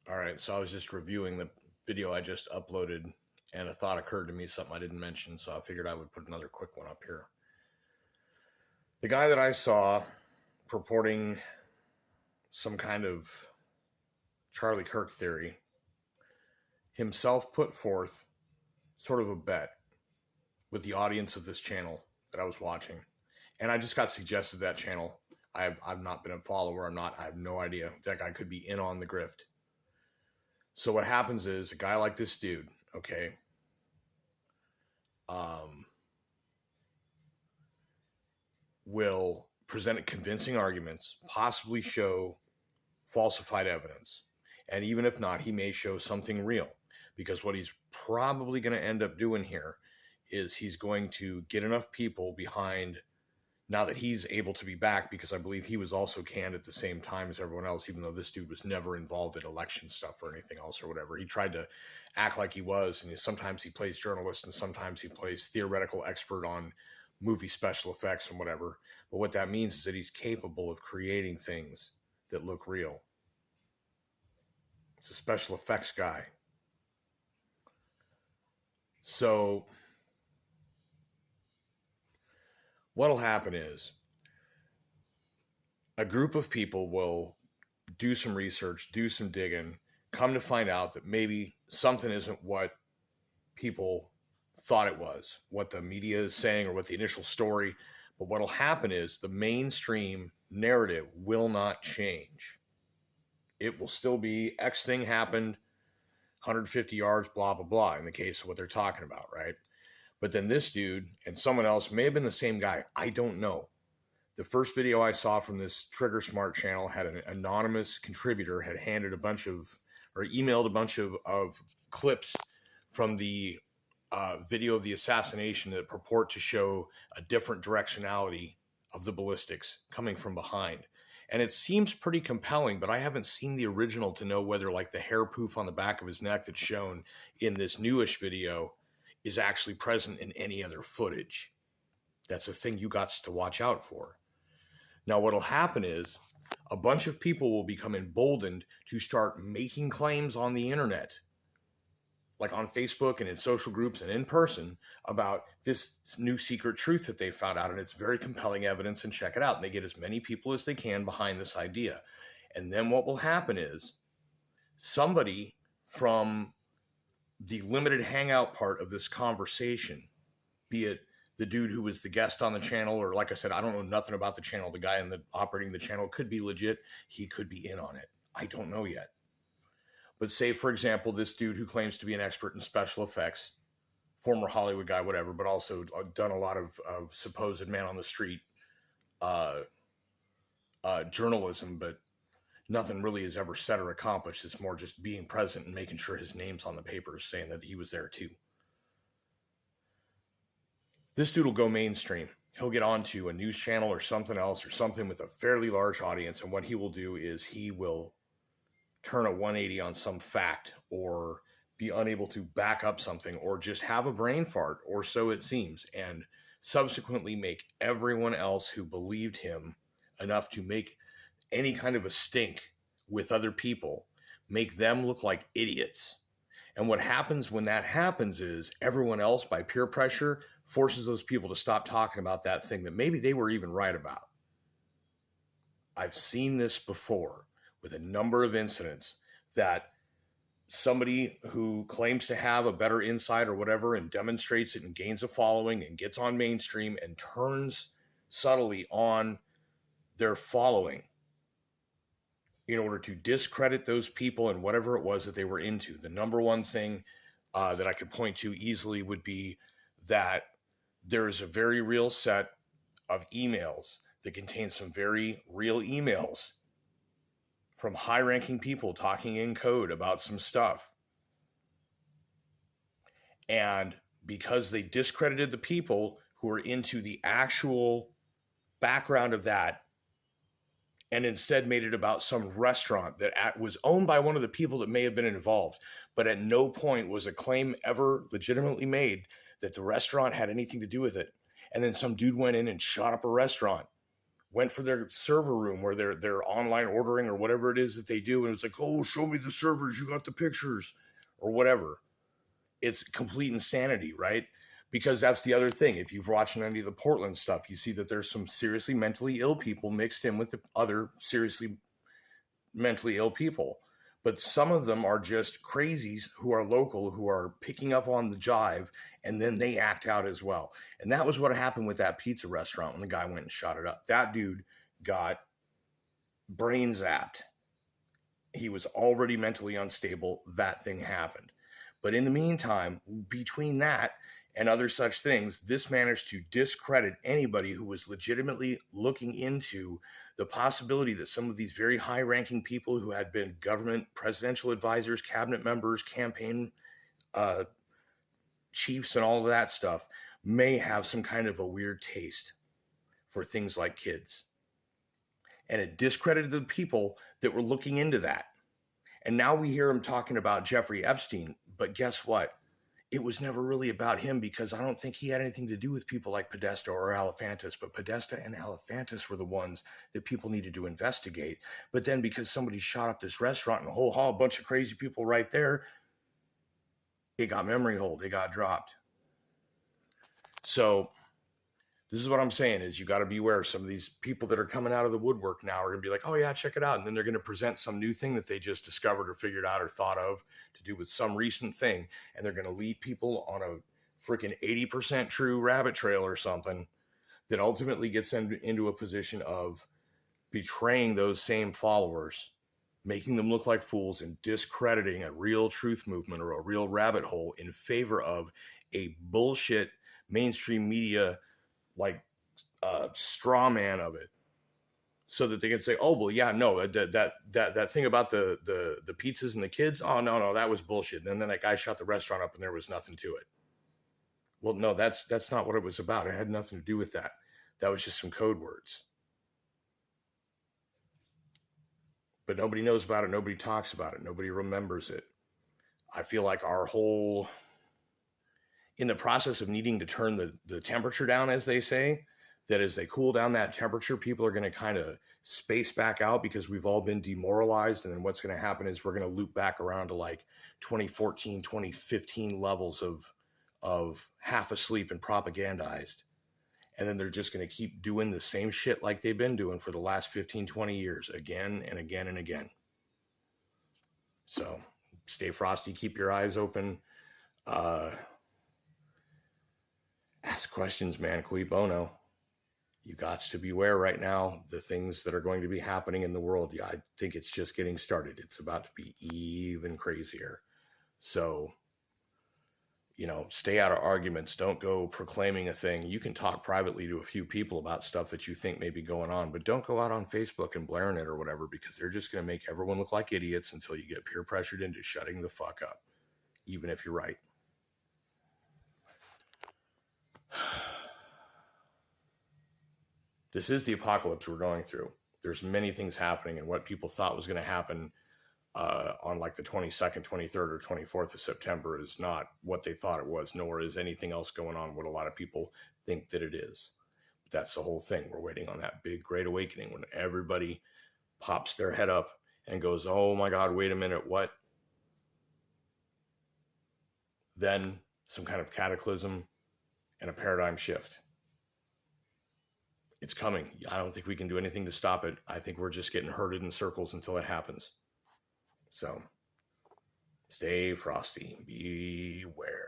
All right, so I was just reviewing the video I just uploaded, and a thought occurred to me, something I didn't mention, so I figured I would put another quick one up here. The guy that I saw purporting some kind of Charlie Kirk theory himself put forth sort of a bet with the audience of this channel that I was watching. And I just got suggested that channel. I've not been a follower. I have no idea. That guy could be in on the grift. So what happens is a guy like this dude, okay, will present convincing arguments, possibly show falsified evidence. And even if not, he may show something real, because what he's probably going to end up doing here is he's going to get enough people behind, now that he's able to be back, because I believe he was also canned at the same time as everyone else, even though this dude was never involved in election stuff or anything else or whatever. He tried to act like he was, and sometimes he plays journalist and sometimes he plays theoretical expert on movie special effects and whatever. But what that means is that he's capable of creating things that look real. It's a special effects guy. So what'll happen is a group of people will do some research, do some digging, come to find out that maybe something isn't what people thought it was, what the media is saying or what the initial story. But what'll happen is the mainstream narrative will not change. It will still be X thing happened, 150 yards, blah, blah, blah, in the case of what they're talking about, right? But then this dude and someone else, may have been the same guy, I don't know. The first video I saw from this Trigger Smart channel had an anonymous contributor had handed a bunch of, or emailed a bunch of clips from the video of the assassination that purport to show a different directionality of the ballistics coming from behind. And it seems pretty compelling, but I haven't seen the original to know whether, like, the hair poof on the back of his neck that's shown in this newish video is actually present in any other footage. That's a thing you got to watch out for. Now, what'll happen is a bunch of people will become emboldened to start making claims on the internet, like on Facebook and in social groups and in person, about this new secret truth that they found out. And it's very compelling evidence, and check it out. And they get as many people as they can behind this idea. And then what will happen is somebody from the limited hangout part of this conversation, be it the dude who was the guest on the channel, or, like I said, I don't know nothing about the channel. The guy operating the channel could be legit. He could be in on it. I don't know yet. But say, for example, this dude who claims to be an expert in special effects, former Hollywood guy, whatever, but also done a lot of supposed man on the street journalism, but nothing really is ever said or accomplished. It's more just being present and making sure his name's on the papers, saying that he was there too. This dude will go mainstream. He'll get onto a news channel or something else, or something with a fairly large audience. And what he will do is he will turn a 180 on some fact, or be unable to back up something, or just have a brain fart, or so it seems, and subsequently make everyone else who believed him enough to make any kind of a stink with other people, make them look like idiots. And what happens when that happens is everyone else, by peer pressure, forces those people to stop talking about that thing that maybe they were even right about. I've seen this before with a number of incidents, that somebody who claims to have a better insight or whatever and demonstrates it and gains a following and gets on mainstream and turns subtly on their following in order to discredit those people and whatever it was that they were into. The number one thing that I could point to easily would be that there is a very real set of emails that contain some very real emails from high-ranking people talking in code about some stuff. And because they discredited the people who are into the actual background of that, and instead made it about some restaurant that was owned by one of the people that may have been involved, but at no point was a claim ever legitimately made that the restaurant had anything to do with it. And then some dude went in and shot up a restaurant went for their server room where they're online ordering or whatever it is that they do, and it's like, oh, show me the servers, you got the pictures, or whatever. It's complete insanity, right? Because that's the other thing. If you've watched any of the Portland stuff, you see that there's some seriously mentally ill people mixed in with the other seriously mentally ill people. But some of them are just crazies who are local, who are picking up on the jive, and then they act out as well. And that was what happened with that pizza restaurant when the guy went and shot it up. That dude got brain zapped. He was already mentally unstable. That thing happened. But in the meantime, between that and other such things, this managed to discredit anybody who was legitimately looking into the possibility that some of these very high-ranking people who had been government presidential advisors, cabinet members, campaign chiefs, and all of that stuff may have some kind of a weird taste for things like kids. And it discredited the people that were looking into that. And now we hear him talking about Jeffrey Epstein, but guess what? It was never really about him, because I don't think he had anything to do with people like Podesta or Alefantis, but Podesta and Alefantis were the ones that people needed to investigate. But then because somebody shot up this restaurant and a whole bunch of crazy people right there, it got memory hold, it got dropped. So this is what I'm saying is you got to beware. Some of these people that are coming out of the woodwork now are going to be like, oh yeah, check it out. And then they're going to present some new thing that they just discovered or figured out or thought of to do with some recent thing. And they're going to lead people on a freaking 80% true rabbit trail or something that ultimately gets them into a position of betraying those same followers, making them look like fools, and discrediting a real truth movement or a real rabbit hole in favor of a bullshit mainstream media like straw man of it, so that they can say, oh well, yeah, no, that thing about the pizzas and the kids, oh no, that was bullshit. And then that guy shot the restaurant up and there was nothing to it. Well, no, that's not what it was about. It had nothing to do with that. That was just some code words. But nobody knows about it. Nobody talks about it. Nobody remembers it. I feel like our whole, in the process of needing to turn the temperature down, as they say, that as they cool down that temperature, people are going to kind of space back out because we've all been demoralized. And then what's going to happen is we're going to loop back around to like 2014, 2015 levels of half asleep and propagandized. And then they're just going to keep doing the same shit like they've been doing for the last 15, 20 years, again and again and again. So stay frosty, keep your eyes open. Ask questions, man. Cui bono. You got to beware right now the things that are going to be happening in the world. Yeah, I think it's just getting started. It's about to be even crazier. So, stay out of arguments. Don't go proclaiming a thing. You can talk privately to a few people about stuff that you think may be going on, but don't go out on Facebook and blaring it or whatever, because they're just going to make everyone look like idiots until you get peer pressured into shutting the fuck up, even if you're right. This is the apocalypse we're going through. There's many things happening, and what people thought was going to happen on like the 22nd, 23rd, or 24th of September is not what they thought it was, nor is anything else going on what a lot of people think that it is. But that's the whole thing. We're waiting on that big great awakening when everybody pops their head up and goes, oh my God, wait a minute, what? Then some kind of cataclysm and a paradigm shift. It's coming. I don't think we can do anything to stop it. I think we're just getting herded in circles until it happens. So stay frosty. Beware.